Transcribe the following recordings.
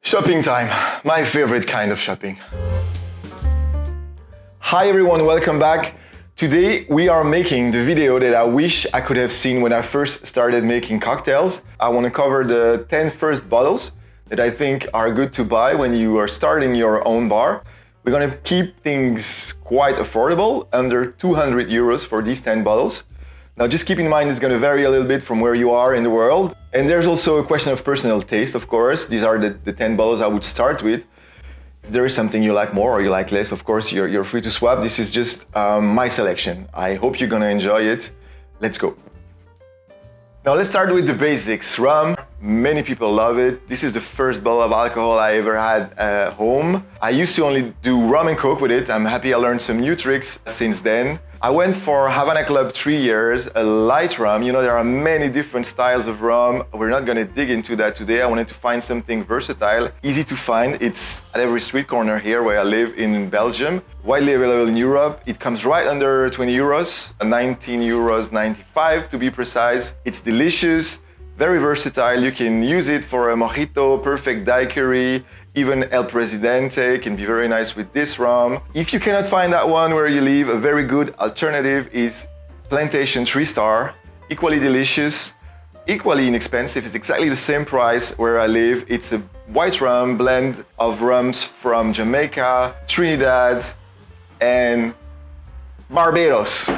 Shopping time, my favorite kind of shopping. Hi everyone, welcome back. Today we are making the video that I wish I could have seen when I first started making cocktails. I want to cover the 10 first bottles that I think are good to buy when you are starting your own bar. We're going to keep things quite affordable, under 200 euros for these 10 bottles. Now just keep in mind it's going to vary a little bit from where you are in the world. And there's also a question of personal taste, of course. These are the 10 bottles I would start with. If there is something you like more or you like less, of course, you're free to swap. This is just my selection. I hope you're going to enjoy it. Let's go. Now let's start with the basics. Rum, many people love it. This is the first bottle of alcohol I ever had at home. I used to only do rum and coke with it. I'm happy I learned some new tricks since then. I went for Havana Club 3 years, a light rum. You know, there are many different styles of rum. We're not gonna dig into that today. I wanted to find something versatile, easy to find. It's at every street corner here where I live in Belgium. Widely available in Europe. It comes right under 20 euros, 19 euros 95 to be precise. It's delicious, very versatile. You can use it for a mojito, perfect daiquiri, even El Presidente can be very nice with this rum. If you cannot find that one where you live, a very good alternative is Plantation 3-Star. Equally delicious, equally inexpensive. It's exactly the same price where I live. It's a white rum blend of rums from Jamaica, Trinidad, and Barbados.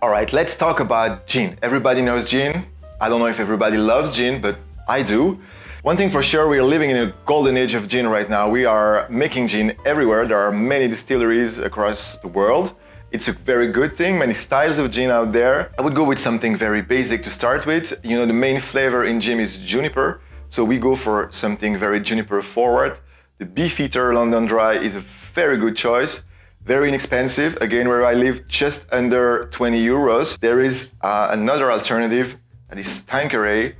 All right, let's talk about gin. Everybody knows gin. I don't know if everybody loves gin, but I do. One thing for sure, we are living in a golden age of gin right now. We are making gin everywhere. There are many distilleries across the world. It's a very good thing, many styles of gin out there. I would go with something very basic to start with. You know, the main flavor in gin is juniper, so we go for something very juniper forward. The Beefeater London Dry is a very good choice, very inexpensive. Again, where I live, just under 20 euros. There is another alternative, that is Tanqueray.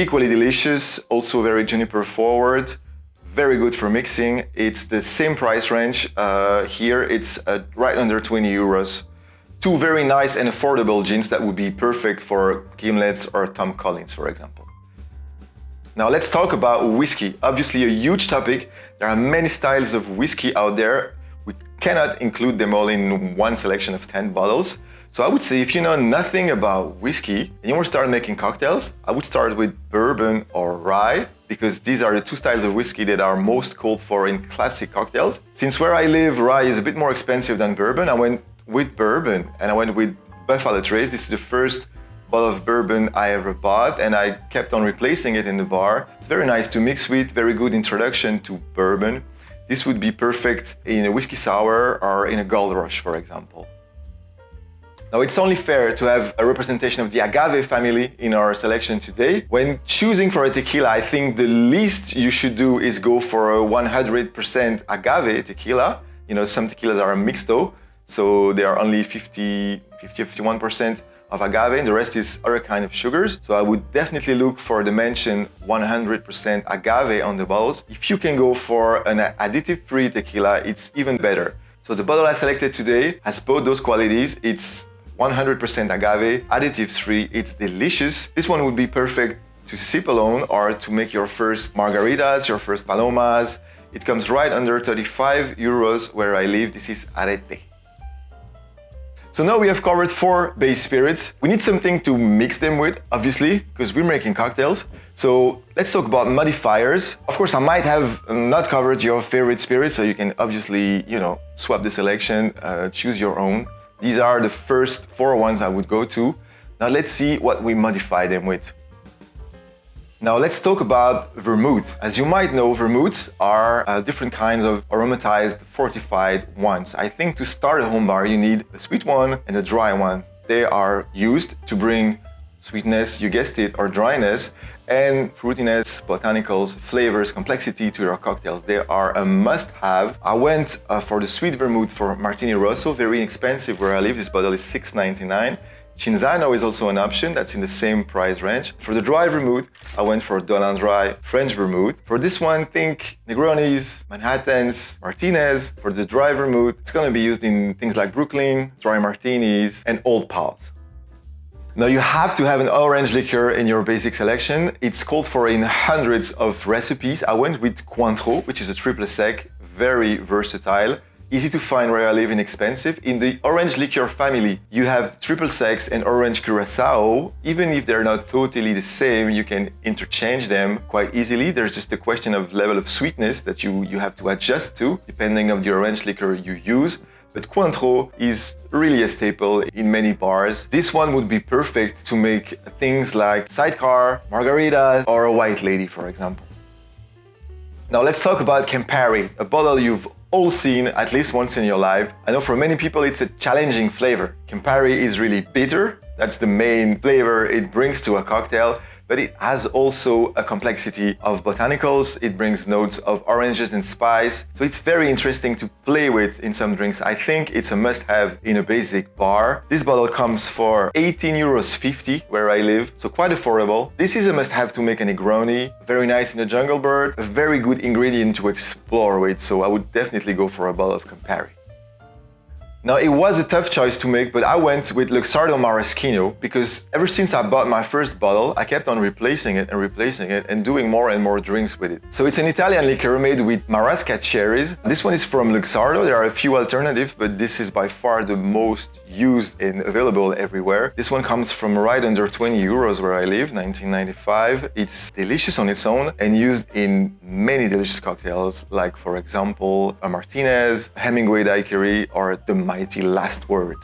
Equally delicious, also very juniper forward, very good for mixing. It's the same price range. Here it's right under 20 euros. Two very nice and affordable gins that would be perfect for Gimlet's or Tom Collins, for example. Now let's talk about whiskey. Obviously a huge topic. There are many styles of whiskey out there. We cannot include them all in one selection of 10 bottles. So I would say if you know nothing about whiskey and you want to start making cocktails, I would start with bourbon or rye, because these are the two styles of whiskey that are most called for in classic cocktails. Since where I live, rye is a bit more expensive than bourbon, I went with bourbon and I went with Buffalo Trace. This is the first bottle of bourbon I ever bought and I kept on replacing it in the bar. It's very nice to mix with, very good introduction to bourbon. This would be perfect in a whiskey sour or in a Gold Rush, for example. Now, it's only fair to have a representation of the agave family in our selection today. When choosing for a tequila, I think the least you should do is go for a 100% agave tequila. You know, some tequilas are mixto, so they are only 51% of agave, and the rest is other kind of sugars. So I would definitely look for the mentioned 100% agave on the bottles. If you can go for an additive-free tequila, it's even better. So the bottle I selected today has both those qualities. It's 100% agave, additives-free, it's delicious. This one would be perfect to sip alone or to make your first margaritas, your first palomas. It comes right under 35 euros where I live. This is Arete. So now we have covered 4 base spirits. We need something to mix them with, obviously, because we're making cocktails. So let's talk about modifiers. Of course, I might have not covered your favorite spirits, so you can obviously, you know, swap the selection, choose your own. These are the first 4 ones I would go to. Now let's see what we modify them with. Now let's talk about vermouth. As you might know, vermouths are different kinds of aromatized fortified wines. I think to start a home bar you need a sweet one and a dry one. They are used to bring sweetness, you guessed it, or dryness, and fruitiness, botanicals, flavors, complexity to your cocktails. They are a must-have. I went for the sweet vermouth for Martini Rosso, very inexpensive where I live. This bottle is $6.99. Cinzano is also an option, that's in the same price range. For the dry vermouth, I went for Dolan Dry French vermouth. For this one, think Negronis, Manhattans, Martinez. For the dry vermouth, it's gonna be used in things like Brooklyn, dry martinis, and Old Pals. Now you have to have an orange liqueur in your basic selection. It's called for in hundreds of recipes. I went with Cointreau, which is a triple sec, very versatile, easy to find where I live, inexpensive. In the orange liqueur family, you have triple secs and orange curacao. Even if they're not totally the same, you can interchange them quite easily. There's just a question of level of sweetness that you have to adjust to, depending on the orange liqueur you use. But Cointreau is really a staple in many bars. This one would be perfect to make things like sidecar, margaritas, or a white lady, for example. Now let's talk about Campari, a bottle you've all seen at least once in your life. I know for many people it's a challenging flavor. Campari is really bitter. That's the main flavor it brings to a cocktail, but it has also a complexity of botanicals. It brings notes of oranges and spice. So it's very interesting to play with in some drinks. I think it's a must-have in a basic bar. This bottle comes for 18.50 euros where I live, so quite affordable. This is a must-have to make a Negroni, very nice in a Jungle Bird, a very good ingredient to explore with, so I would definitely go for a bottle of Campari. Now, it was a tough choice to make, but I went with Luxardo Maraschino because ever since I bought my first bottle, I kept on replacing it and doing more and more drinks with it. So it's an Italian liqueur made with Marasca cherries. This one is from Luxardo. There are a few alternatives, but this is by far the most used and available everywhere. This one comes from right under 20 euros where I live, 1995. It's delicious on its own and used in many delicious cocktails, like for example, a Martinez, Hemingway daiquiri, or the mighty Last Word.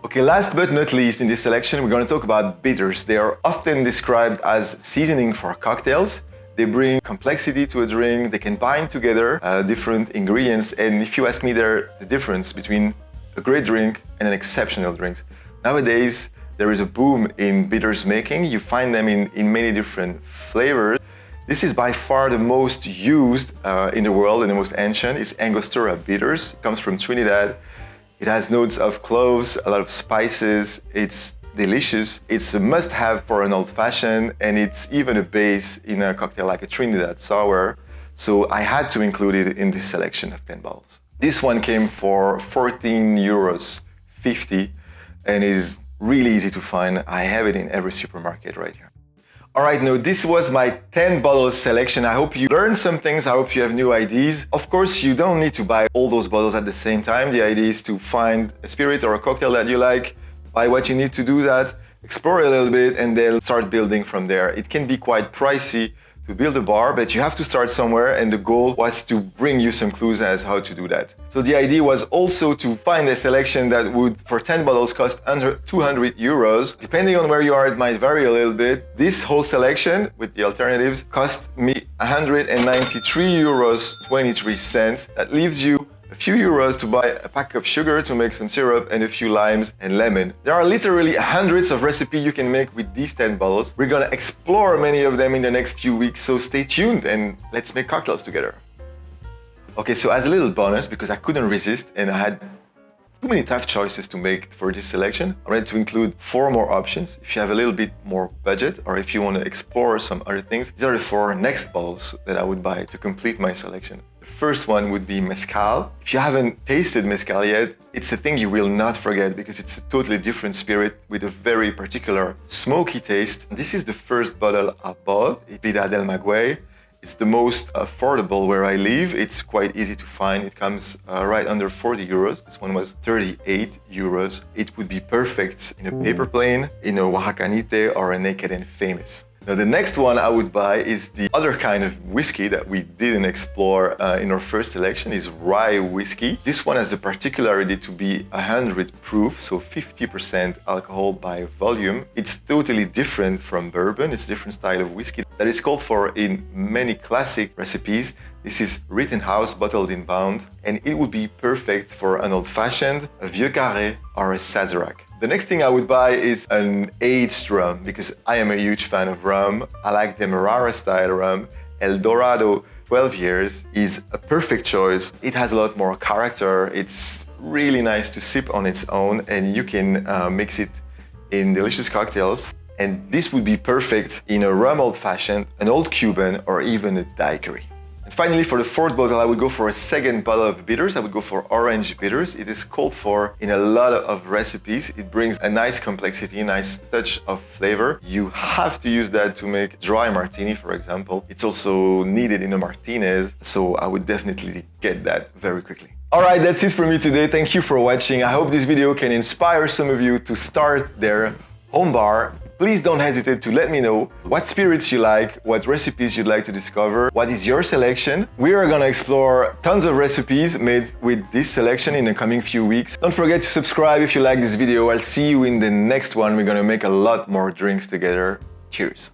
Okay, last but not least in this selection, we're going to talk about bitters. They are often described as seasoning for cocktails. They bring complexity to a drink, they can bind together different ingredients, and if you ask me, they're the difference between a great drink and an exceptional drink. Nowadays, there is a boom in bitters making. You find them in many different flavors. This is by far the most used in the world and the most ancient. It's Angostura bitters. It comes from Trinidad. It has notes of cloves, a lot of spices. It's delicious. It's a must-have for an old-fashioned, and it's even a base in a cocktail like a Trinidad sour. So I had to include it in this selection of 10 bottles. This one came for 14.50 euros and is really easy to find. I have it in every supermarket right here. Alright, now this was my 10 bottles selection. I hope you learned some things, I hope you have new ideas. Of course, you don't need to buy all those bottles at the same time. The idea is to find a spirit or a cocktail that you like, buy what you need to do that, explore a little bit, and then start building from there. It can be quite pricey to build a bar, but you have to start somewhere, and the goal was to bring you some clues as how to do that. So the idea was also to find a selection that would, for 10 bottles, cost under 200 euros. Depending on where you are, it might vary a little bit. This whole selection, with the alternatives, cost me 193 euros 23 cents. That leaves you a few euros to buy a pack of sugar to make some syrup and a few limes and lemon. There are literally hundreds of recipes you can make with these 10 bottles. We're gonna explore many of them in the next few weeks, so stay tuned and let's make cocktails together. Okay, so as a little bonus, because I couldn't resist and I had too many tough choices to make for this selection, I wanted to include 4 more options. If you have a little bit more budget or if you want to explore some other things, these are the 4 next bottles that I would buy to complete my selection. The first one would be mezcal. If you haven't tasted mezcal yet, it's a thing you will not forget because it's a totally different spirit with a very particular smoky taste. This is the first bottle I bought, Vida del Maguey. It's the most affordable where I live. It's quite easy to find. It comes right under 40 euros. This one was 38 euros. It would be perfect in a paper plane, in a Oaxacanite, or a Naked and Famous. Now the next one I would buy is the other kind of whiskey that we didn't explore in our first selection, is rye whiskey. This one has the particularity to be 100 proof, so 50% alcohol by volume. It's totally different from bourbon. It's a different style of whiskey that is called for in many classic recipes. This is Rittenhouse bottled in bound, and it would be perfect for an old-fashioned, a Vieux Carré, or a Sazerac. The next thing I would buy is an aged rum, because I am a huge fan of rum. I like Demerara style rum. El Dorado 12 years is a perfect choice. It has a lot more character. It's really nice to sip on its own, and you can mix it in delicious cocktails. And this would be perfect in a rum old-fashioned, an old Cuban, or even a daiquiri. And finally, for the fourth bottle, I would go for a second bottle of bitters. I would go for orange bitters. It is called for in a lot of recipes. It brings a nice complexity, a nice touch of flavor. You have to use that to make dry martini, for example. It's also needed in a Martinez, so I would definitely get that very quickly. Alright, that's it for me today. Thank you for watching. I hope this video can inspire some of you to start their home bar. Please don't hesitate to let me know what spirits you like, what recipes you'd like to discover, what is your selection. We are gonna explore tons of recipes made with this selection in the coming few weeks. Don't forget to subscribe if you like this video. I'll see you in the next one. We're gonna make a lot more drinks together. Cheers.